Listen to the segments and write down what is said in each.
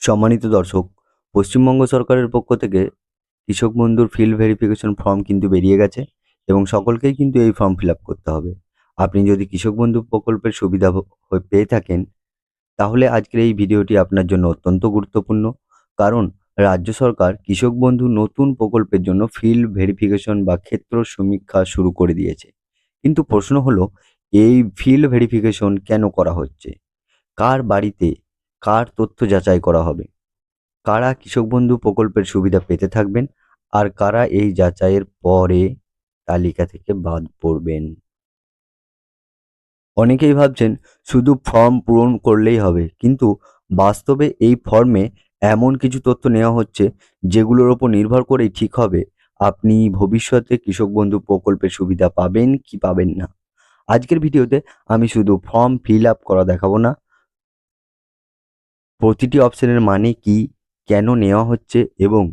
সম্মানিত দর্শক, পশ্চিমবঙ্গ সরকারের পক্ষ থেকে কৃষক বন্ধুর ফিল্ড ভেরিফিকেশন ফর্ম কিন্তু বেরিয়ে গেছে এবং সকলকেই কিন্তু এই ফর্ম ফিল আপ করতে হবে। আপনি যদি কৃষক বন্ধু প্রকল্পের সুবিধা পেয়ে থাকেন, তাহলে আজকের এই ভিডিওটি আপনার জন্য অত্যন্ত গুরুত্বপূর্ণ। কারণ রাজ্য সরকার কৃষক বন্ধু নতুন প্রকল্পের জন্য ফিল্ড ভেরিফিকেশন বা ক্ষেত্র সমীক্ষা শুরু করে দিয়েছে। কিন্তু প্রশ্ন হলো, এই ফিল্ড ভেরিফিকেশন কেন করা হচ্ছে? কার বাড়িতে কার তথ্য যাচাই করা হবে? কারা কৃষক বন্ধু প্রকল্পের সুবিধা পেতে থাকবেন আর কারা এই যাচাইয়ের পরে তালিকা থেকে বাদ পড়বেন? অনেকেই ভাবছেন শুধু ফর্ম পূরণ করলেই হবে, কিন্তু বাস্তবে এই ফর্মে এমন কিছু তথ্য নেওয়া হচ্ছে যেগুলোর ওপর নির্ভর করেই ঠিক হবে আপনি ভবিষ্যতে কৃষক বন্ধু প্রকল্পের সুবিধা পাবেন কি পাবেন না। আজকের ভিডিওতে আমি শুধু ফর্ম ফিল আপ করা দেখাবো না, প্রতিটি অপশনের মানে কি, কেন নেওয়া হচ্ছে এবং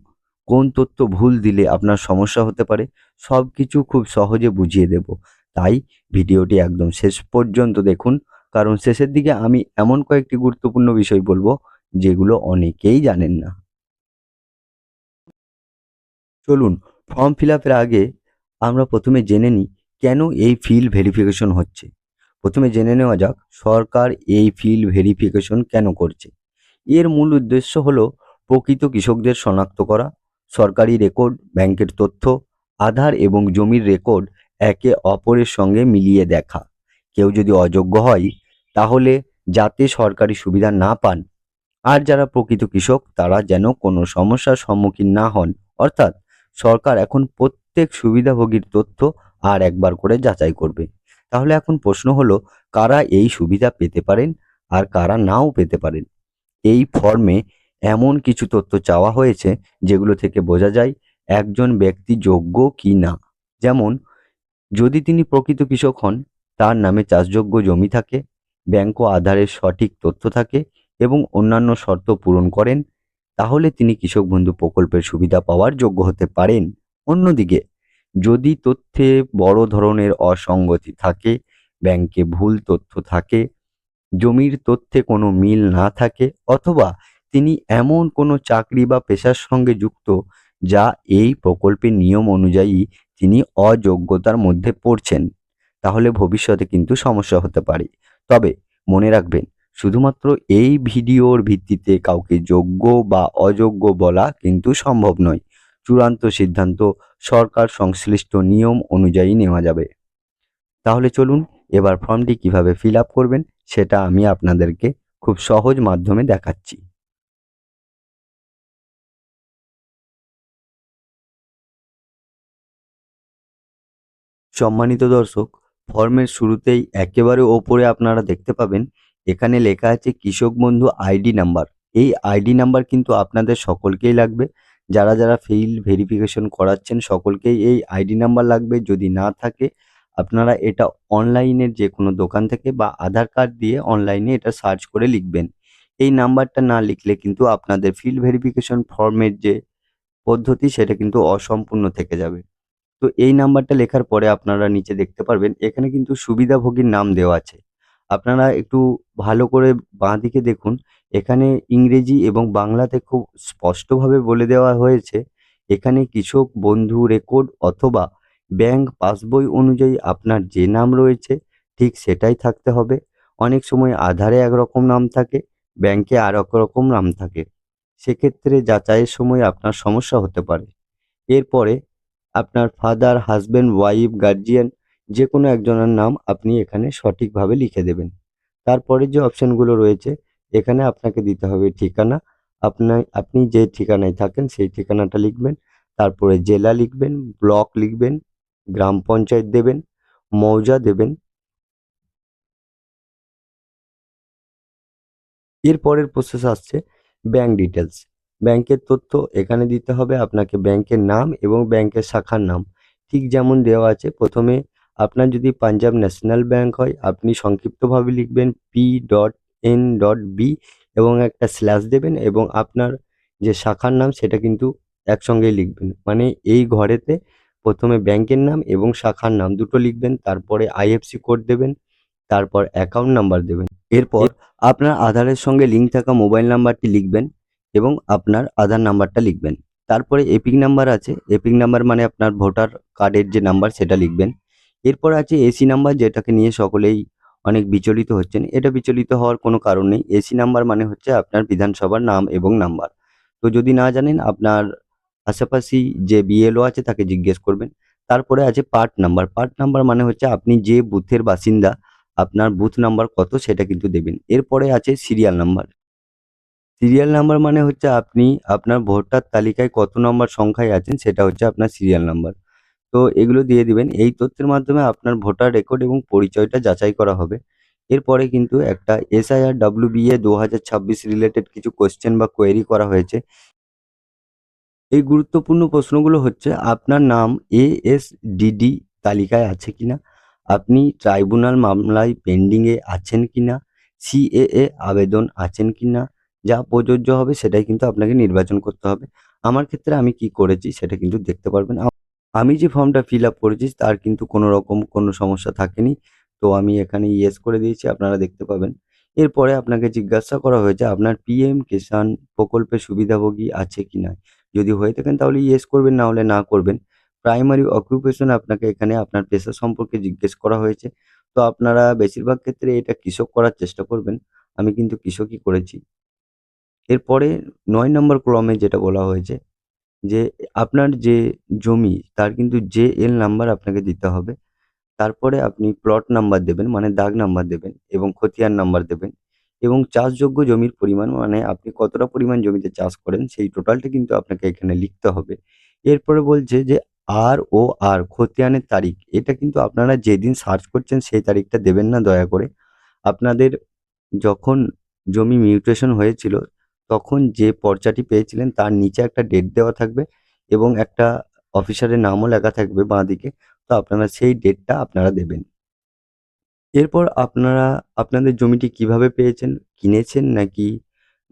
কোন তথ্য ভুল দিলে আপনার সমস্যা হতে পারে, সব কিছু খুব সহজে বুঝিয়ে দেব। তাই ভিডিওটি একদম শেষ পর্যন্ত দেখুন, কারণ শেষের দিকে আমি এমন কয়েকটি গুরুত্বপূর্ণ বিষয় বলবো যেগুলো অনেকেই জানেন না। চলুন, ফর্ম ফিল আপের আগে আমরা প্রথমে জেনে নিই কেন এই ফিল্ড ভেরিফিকেশন হচ্ছে। প্রথমে জেনে নেওয়া যাক সরকার এই ফিল্ড ভেরিফিকেশন কেন করছে। এর মূল উদ্দেশ্য হলো প্রকৃত কৃষকদের শনাক্ত করা, সরকারি রেকর্ড, ব্যাংকের তথ্য, আধার এবং জমির রেকর্ড একে অপরের সঙ্গে মিলিয়ে দেখা। কেউ যদি অযোগ্য হয়, তাহলে যাতে সরকারি সুবিধা না পান, আর যারা প্রকৃত কৃষক তারা যেন কোনো সমস্যার সম্মুখীন না হন। অর্থাৎ সরকার এখন প্রত্যেক সুবিধাভোগীর তথ্য আর একবার করে যাচাই করবে। তাহলে এখন প্রশ্ন হলো, কারা এই সুবিধা পেতে পারেন আর কারা নাও পেতে পারেন? এই ফর্মে এমন কিছু তথ্য চাওয়া হয়েছে যেগুলো থেকে বোঝা যায় একজন ব্যক্তি যোগ্য কি না। যেমন, যদি তিনি প্রকৃত কৃষক হন, তার নামে চাষযোগ্য জমি থাকে, ব্যাংক ও আধারের সঠিক তথ্য থাকে এবং অন্যান্য শর্ত পূরণ করেন, তাহলে তিনি কৃষক বন্ধু প্রকল্পের সুবিধা পাওয়ার যোগ্য হতে পারেন। অন্যদিকে যদি তথ্যে বড় ধরনের অসঙ্গতি থাকে, ব্যাংকে ভুল তথ্য থাকে, জমির তথ্যে কোনো মিল না থাকে, অথবা তিনি এমন কোনো চাকরি বা পেশার সঙ্গে যুক্ত যা এই প্রকল্পের নিয়ম অনুযায়ী তিনি অযোগ্যতার মধ্যে পড়ছেন, তাহলে ভবিষ্যতে কিন্তু সমস্যা হতে পারে। তবে মনে রাখবেন, শুধুমাত্র এই ভিডিওর ভিত্তিতে কাউকে যোগ্য বা অযোগ্য বলা কিন্তু সম্ভব নয়। চূড়ান্ত সিদ্ধান্ত সরকার সংশ্লিষ্ট নিয়ম অনুযায়ী নেওয়া যাবে। তাহলে চলুন, এবার ফর্মটি কিভাবে ফিল আপ করবেন সেটা আমি আপনাদেরকে খুব সহজ মাধ্যমে দেখাচ্ছি। সম্মানিত দর্শক, ফর্মের শুরুতেই একেবারে ওপরে আপনারা দেখতে পাবেন এখানে লেখা আছে কৃষক বন্ধু আইডি নাম্বার। এই আইডি নাম্বার কিন্তু আপনাদের সকলকেই লাগবে। যারা যারা ফিল্ড ভেরিফিকেশন করাচ্ছেন সকলকেই এই আইডি নাম্বার লাগবে। যদি না থাকে, আপনারা এটা অনলাইনের যে কোনো দোকান থেকে বা আধার কার্ড দিয়ে অনলাইনে এটা সার্চ করে লিখবেন। এই নাম্বারটা না লিখলে কিন্তু আপনাদের ফিল্ড ভেরিফিকেশন ফর্মের যে পদ্ধতি সেটা কিন্তু অসম্পূর্ণ থেকে যাবে। তো এই নাম্বারটা লেখার পরে আপনারা নিচে দেখতে পারবেন এখানে কিন্তু সুবিধাভোগীর নাম দেওয়া আছে। আপনারা একটু ভালো করে বাঁদিকে দেখুন, এখানে ইংরেজি এবং বাংলাতে খুব স্পষ্টভাবে বলে দেওয়া হয়েছে এখানে কৃষক বন্ধু রেকর্ড অথবা ব্যাংক পাসবই অনুযায়ী আপনার যে নাম রয়েছে ঠিক সেটাই থাকতে হবে। অনেক সময় আধারে একরকম নাম থাকে, ব্যাংকে আর এক রকম নাম থাকে, সেক্ষেত্রে যাচাইয়ের সময় আপনার সমস্যা হতে পারে। এরপরে আপনার ফাদার, হাসব্যান্ড, ওয়াইফ, গার্জিয়ান যে কোনো একজনের নাম আপনি এখানে সঠিকভাবে লিখে দেবেন। তারপরে যে অপশানগুলো রয়েছে এখানে আপনাকে দিতে হবে ঠিকানা। আপনি যে ঠিকানায় থাকেন সেই ঠিকানাটা লিখবেন। তারপরে জেলা লিখবেন, ব্লক লিখবেন, গ্রাম পঞ্চায়েত দেবেন, মৌজা দেবেন। এর পরের প্রসেস আসছে ব্যাংক ডিটেলস। ব্যাংকের তথ্য এখানে দিতে হবে আপনাকে, ব্যাংকের নাম এবং ব্যাংকের শাখার নাম ঠিক যেমন দেওয়া আছে। প্রথমে আপনার যদি পাঞ্জাব ন্যাশনাল ব্যাংক হয় আপনি সংক্ষিপ্তভাবে লিখবেন P.N.B এবং একটা স্ল্যাশ দেবেন এবং আপনার যে শাখার নাম সেটা কিন্তু একসঙ্গেই লিখবেন। মানে এই ঘরেতে প্রথমে ব্যাংকের নাম এবং শাখার নাম দুটো লিখবেন, তারপরে আইএফসি কোড দেবেন, তারপর অ্যাকাউন্ট নাম্বার দেবেন। এরপর আপনার আধারের সঙ্গে লিঙ্ক থাকা মোবাইল নাম্বারটি লিখবেন এবং আপনার আধার নাম্বারটা লিখবেন। তারপরে এপিক নাম্বার আছে, এপিক নাম্বার মানে আপনার ভোটার কার্ডের যে নাম্বার সেটা লিখবেন। এরপর আছে এসি নাম্বার, যেটাকে নিয়ে সকলেই অনেক বিচলিত হচ্ছেন। এটা বিচলিত হওয়ার কোনো কারণ নেই। এসি নাম্বার মানে হচ্ছে আপনার বিধানসভার নাম এবং নাম্বার। তো যদি না জানেন আপনার পাশাপাশি যে বিএলও আছে তাকে জিজ্ঞেস করবেন। তারপরে আছে পার্ট নাম্বার। পার্ট নাম্বার মানে হচ্ছে আপনি যে বুথের বাসিন্দা, আপনার বুথ নাম্বার কত সেটা কিন্তু দেবেন। এরপরে আছে সিরিয়াল নাম্বার। সিরিয়াল নাম্বার মানে হচ্ছে আপনি আপনার ভোটার তালিকায় কত নম্বর সংখ্যায় আছেন সেটা হচ্ছে আপনার সিরিয়াল নাম্বার। তো এগুলো দিয়ে দিবেন। এই তথ্যের মাধ্যমে আপনার ভোটার রেকর্ড এবং পরিচয়টা যাচাই করা হবে। এরপরে কিন্তু একটা এসআইআর ডব্লিউবিএ 2026 রিলেটেড কিছু কোয়েশ্চেন বা কোয়েরি করা হয়েছে। এই গুরুত্বপূর্ণ প্রশ্নগুলো হচ্ছে আপনার নাম এএসডিডি তালিকায় আছে কিনা, আপনি ট্রাইব্যুনাল মামলায় পেন্ডিংয়ে আছেন কিনা, সিএএ আবেদন আছেন কিনা। যা প্রযোজ্য হবে সেটাই কিন্তু আপনাকে নির্বাচন করতে হবে। আমার ক্ষেত্রে আমি কি করেছি সেটা কিন্তু দেখতে পারবেন। আমি যে ফর্মটা ফিল আপ করেছি তার কিন্তু কোনো রকম কোনো সমস্যা থাকেনি। তো আমি এখানে ইয়েস করে দিয়েছি, আপনারা দেখতে পাবেন। এরপরে আপনাকে জিজ্ঞাসা করা হয়েছে আপনার পিএম কিষাণ প্রকল্পের সুবিধাভোগী আছে কিনা। যদি হয়ে থাকেন তাহলে ইয়েস করবেন, না হলে না করবেন। প্রাইমারি অকুপেশন আপনাকে এখানে আপনার পেশা সম্পর্কে জিজ্ঞেস করা হয়েছে। তো আপনারা বেশিরভাগ ক্ষেত্রে এটা কৃষক করার চেষ্টা করবেন। আমি কিন্তু কৃষকই করেছি। এরপরে ৯ নম্বর কলমে যেটা বলা হয়েছে যে আপনার যে জমি তার কিন্তু জেএল নাম্বার আপনাকে দিতে হবে। তারপরে আপনি প্লট নাম্বার দেবেন, মানে দাগ নাম্বার দেবেন এবং খতিয়ান নাম্বার দেবেন এবং চাষযোগ্য জমির পরিমাণ, মানে আপনি কতটা পরিমাণ জমিতে চাষ করেন সেই টোটালটা কিন্তু আপনাকে এখানে লিখতে হবে। এরপরে বলছে যে আর খতিয়ানের তারিখ, এটা কিন্তু আপনারা যেদিন সার্চ করছেন সেই তারিখটা দেবেন না দয়া করে। আপনাদের যখন জমি মিউটেশন হয়েছিল তখন যে পর্চাটি পেয়েছিলেন তার নিচে একটা ডেট দেওয়া থাকবে এবং একটা অফিসারের নামও লেখা থাকবে বাঁদিকে। তো আপনারা সেই ডেটটা আপনারা দেবেন। এরপর আপনারা আপনাদের জমিটি কিভাবে পেয়েছেন? কিনেছেন নাকি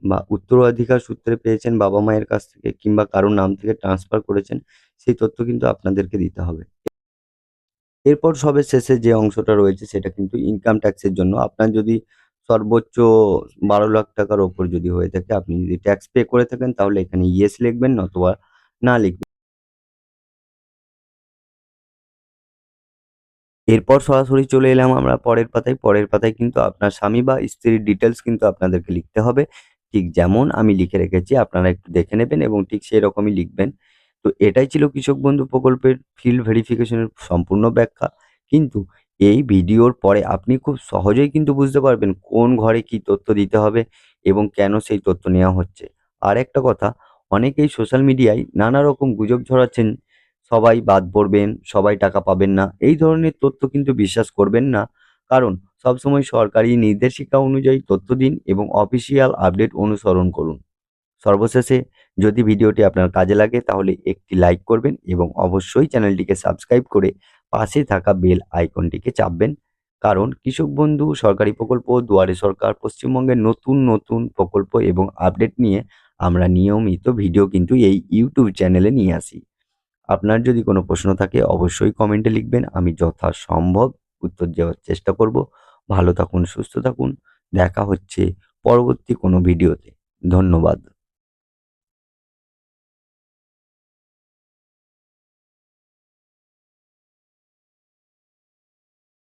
বা উত্তরাধিকার সূত্রে পেয়েছেন বাবা-মায়ের কাছ থেকে কিংবা কারো নাম থেকে ট্রান্সফার করেছেন, সেই তথ্য কিন্তু আপনাদেরকে দিতে হবে। এরপর সবের শেষে যে অংশটা রয়েছে সেটা কিন্তু ইনকাম ট্যাক্সের জন্য। আপনার যদি সর্বোচ্চ ১২,০০,০০০ টাকার ওপর যদি হয়ে থাকে, আপনি যদি ট্যাক্স পে করে থাকেন তাহলে এখানে ইয়েস লিখবেন, নতুবা না লিখবেন। এরপর সরাসরি চলে এলাম আমরা পরের পাতায়। পরের পাতায় কিন্তু আপনার স্বামী বা স্ত্রীর ডিটেইলস কিন্তু আপনাদেরকে লিখতে হবে। ঠিক যেমন আমি লিখে রেখেছি আপনারা একটু দেখে নেবেন এবং ঠিক সেরকমই লিখবেন। তো এটাই ছিল কৃষক বন্ধু প্রকল্পের ফিল্ড ভেরিফিকেশনের সম্পূর্ণ ব্যাখ্যা। কিন্তু এই ভিডিওর পরে আপনি খুব সহজেই কিন্তু বুঝতে পারবেন কোন ঘরে কি তথ্য দিতে হবে এবং কেন সেই তথ্য নেওয়া হচ্ছে। আরেকটা কথা, অনেকেই সোশ্যাল মিডিয়ায় নানা রকম গুজব ছড়াচ্ছেন, সবাই বাদ পড়বেন, সবাই টাকা পাবেন না। এই ধরনের তথ্য কিন্তু বিশ্বাস করবেন না। কারণ সবসময় সরকারি নির্দেশিকা অনুযায়ী তথ্য দিন এবং অফিসিয়াল আপডেট অনুসরণ করুন। সর্বশেষে যদি ভিডিওটি আপনার কাজে লাগে তাহলে একটি লাইক করবেন এবং অবশ্যই চ্যানেলটিকে সাবস্ক্রাইব করে পাশে থাকা বেল আইকনটিকে চাপবেন। কারণ কৃষক বন্ধু সরকারি প্রকল্প, দুয়ারে সরকার, পশ্চিমবঙ্গের নতুন নতুন প্রকল্প এবং আপডেট নিয়ে আমরা নিয়মিত ভিডিও কিন্তু এই ইউটিউব চ্যানেলে নিয়ে আসি। আপনার যদি কোনো প্রশ্ন থাকে অবশ্যই কমেন্টে লিখবেন। আমি যথাসম্ভব উত্তর দেওয়ার চেষ্টা করব। ভালো থাকুন, সুস্থ থাকুন। দেখা হচ্ছে পরবর্তী কোনো ভিডিওতে। ধন্যবাদ।